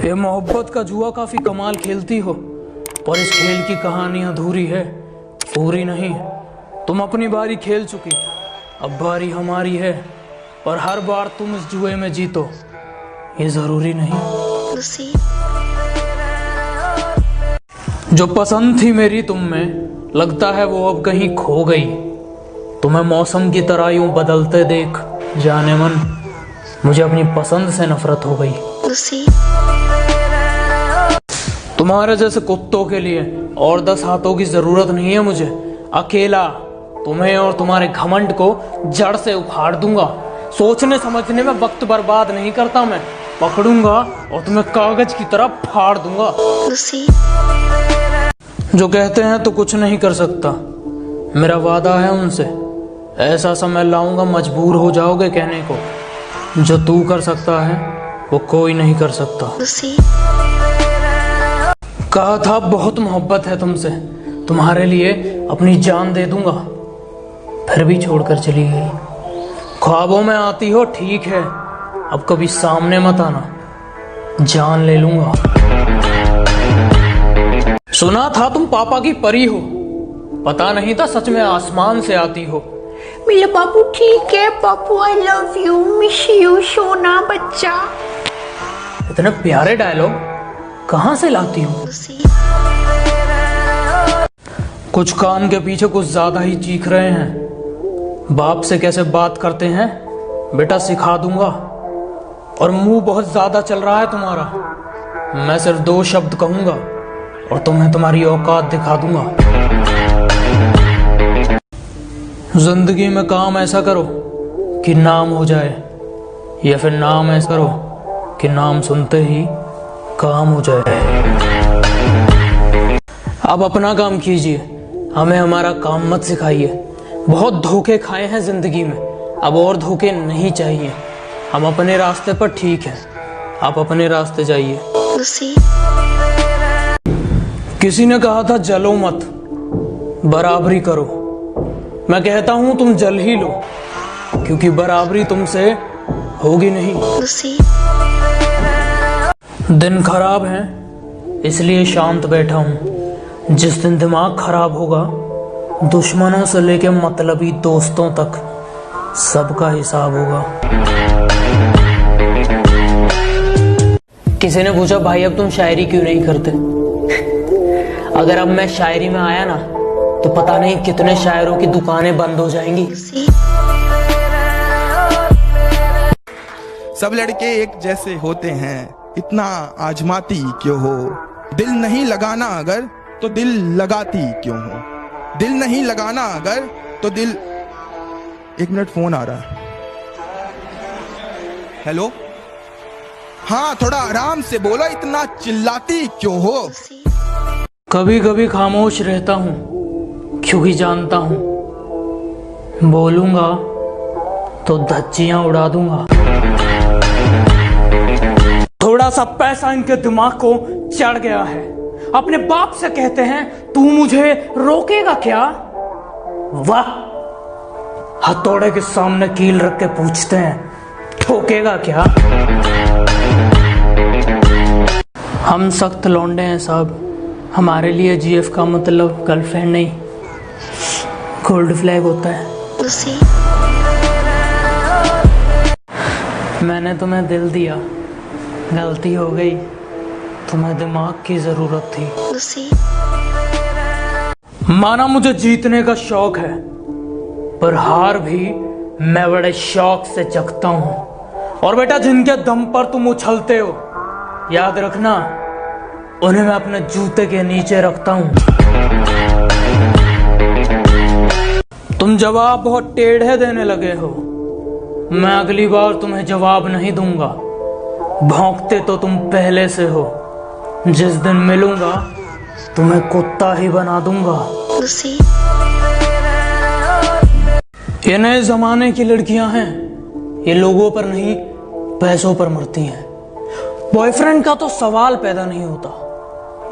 ये मोहब्बत का जुआ काफी कमाल खेलती हो, पर इस खेल की कहानी अधूरी है, पूरी नहीं। तुम अपनी बारी खेल चुकी, अब बारी हमारी है, पर हर बार तुम इस जुए में जीतो ये जरूरी नहीं। जो पसंद थी मेरी तुम में, लगता है वो अब कहीं खो गई। तुम्हें मौसम की तरह यूं बदलते देख जाने मन, मुझे अपनी पसंद से नफरत हो गई। तुम्हारे जैसे कुत्तों के लिए और 10 हाथों की जरूरत नहीं है मुझे। अकेला तुम्हें और तुम्हारे घमंड को जड़ से उखाड़ दूंगा। सोचने समझने में वक्त बर्बाद नहीं करता मैं, पकड़ूंगा और तुम्हें कागज की तरह फाड़ दूंगा। जो कहते हैं तो कुछ नहीं कर सकता, मेरा वादा है उनसे, ऐसा समय लाऊंगा मजबूर हो जाओगे कहने को, जो तू कर सकता है वो कोई नहीं कर सकता। कहा था बहुत मोहब्बत है तुमसे, तुम्हारे लिए अपनी जान दे दूंगा, फिर भी छोड़कर चली गई। ख्वाबों में आती हो ठीक है, अब कभी सामने मत आना, जान ले लूंगा। सुना था तुम पापा की परी हो, पता नहीं था सच में आसमान से आती हो। मेरा बाबू ठीक है पापू, I love you, miss you सोना बच्चा। इतने प्यारे डायलॉग कहाँ से लाती हो? कुछ कान के पीछे कुछ ज्यादा ही चीख रहे हैं। बाप से कैसे बात करते हैं बेटा सिखा दूंगा। और मुंह बहुत ज्यादा चल रहा है तुम्हारा, मैं सिर्फ 2 शब्द कहूंगा और तुम्हें तुम्हारी औकात दिखा दूंगा। जिंदगी में काम ऐसा करो कि नाम हो जाए, या फिर नाम ऐसा करो कि नाम सुनते ही काम हो जाए। अब अपना काम कीजिए, हमें हमारा काम मत सिखाइए। बहुत धोखे खाए हैं जिंदगी में, अब और धोखे नहीं चाहिए। हम अपने रास्ते पर ठीक हैं, आप अपने रास्ते जाइए। किसी ने कहा था जलो मत, बराबरी करो। मैं कहता हूं तुम जल ही लो, क्योंकि बराबरी तुमसे होगी नहीं। दिन खराब है इसलिए शांत बैठा हूं। जिस दिन दिमाग खराब होगा, दुश्मनों से लेके मतलबी दोस्तों तक सबका हिसाब होगा। किसी ने पूछा भाई अब तुम शायरी क्यों नहीं करते? अगर अब मैं शायरी में आया ना, तो पता नहीं कितने शायरों की दुकानें बंद हो जाएंगी। सब लड़के एक जैसे होते हैं, इतना आजमाती क्यों हो? दिल नहीं लगाना अगर तो दिल लगाती क्यों हो? दिल नहीं लगाना अगर तो दिल। 1 मिनट फोन आ रहा है। हेलो, हाँ थोड़ा आराम से बोलो, इतना चिल्लाती क्यों हो? कभी कभी खामोश रहता हूँ क्योंकि जानता हूँ बोलूंगा तो धज्जियां उड़ा दूंगा। थोड़ा सा पैसा इनके दिमाग को चढ़ गया है। अपने बाप से कहते हैं तू मुझे रोकेगा क्या? वाह, हथौड़े के सामने कील रख के पूछते हैं ठोकेगा क्या? हम सख्त लौंडे हैं साहब, हमारे लिए जीएफ का मतलब गर्लफ्रेंड नहीं, गोल्ड फ्लैग होता है। मैंने तुम्हें दिल दिया, गलती हो गई, तुम्हें दिमाग की जरूरत थी। माना मुझे जीतने का शौक है, पर हार भी मैं बड़े शौक से चखता हूं। और बेटा जिनके दम पर तुम उछलते हो, याद रखना उन्हें मैं अपने जूते के नीचे रखता हूं। तुम जवाब बहुत टेढ़े देने लगे हो, मैं अगली बार तुम्हें जवाब नहीं दूंगा। भौंकते तो तुम पहले से हो, जिस दिन मिलूंगा तुम्हें कुत्ता ही बना दूंगा। ये नए जमाने की लड़कियां हैं, ये लोगों पर नहीं पैसों पर मरती हैं। बॉयफ्रेंड का तो सवाल पैदा नहीं होता,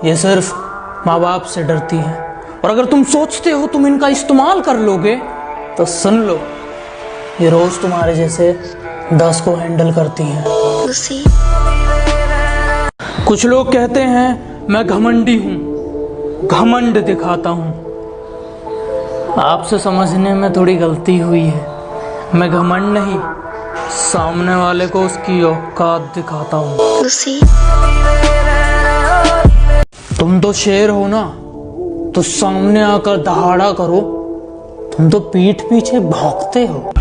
ये सिर्फ माँ बाप से डरती हैं। और अगर तुम सोचते हो तुम इनका इस्तेमाल कर लोगे, तो सुन लो, ये रोज तुम्हारे जैसे 10 को हैंडल करती हैं। कुछ लोग कहते हैं मैं घमंडी हूं, घमंड दिखाता हूं। आपसे समझने में थोड़ी गलती हुई है। मैं घमंड नहीं, सामने वाले को उसकी औकात दिखाता हूं। तुम तो शेर हो ना, तो सामने आकर दहाड़ा करो। तुम तो पीठ पीछे भौंकते हो।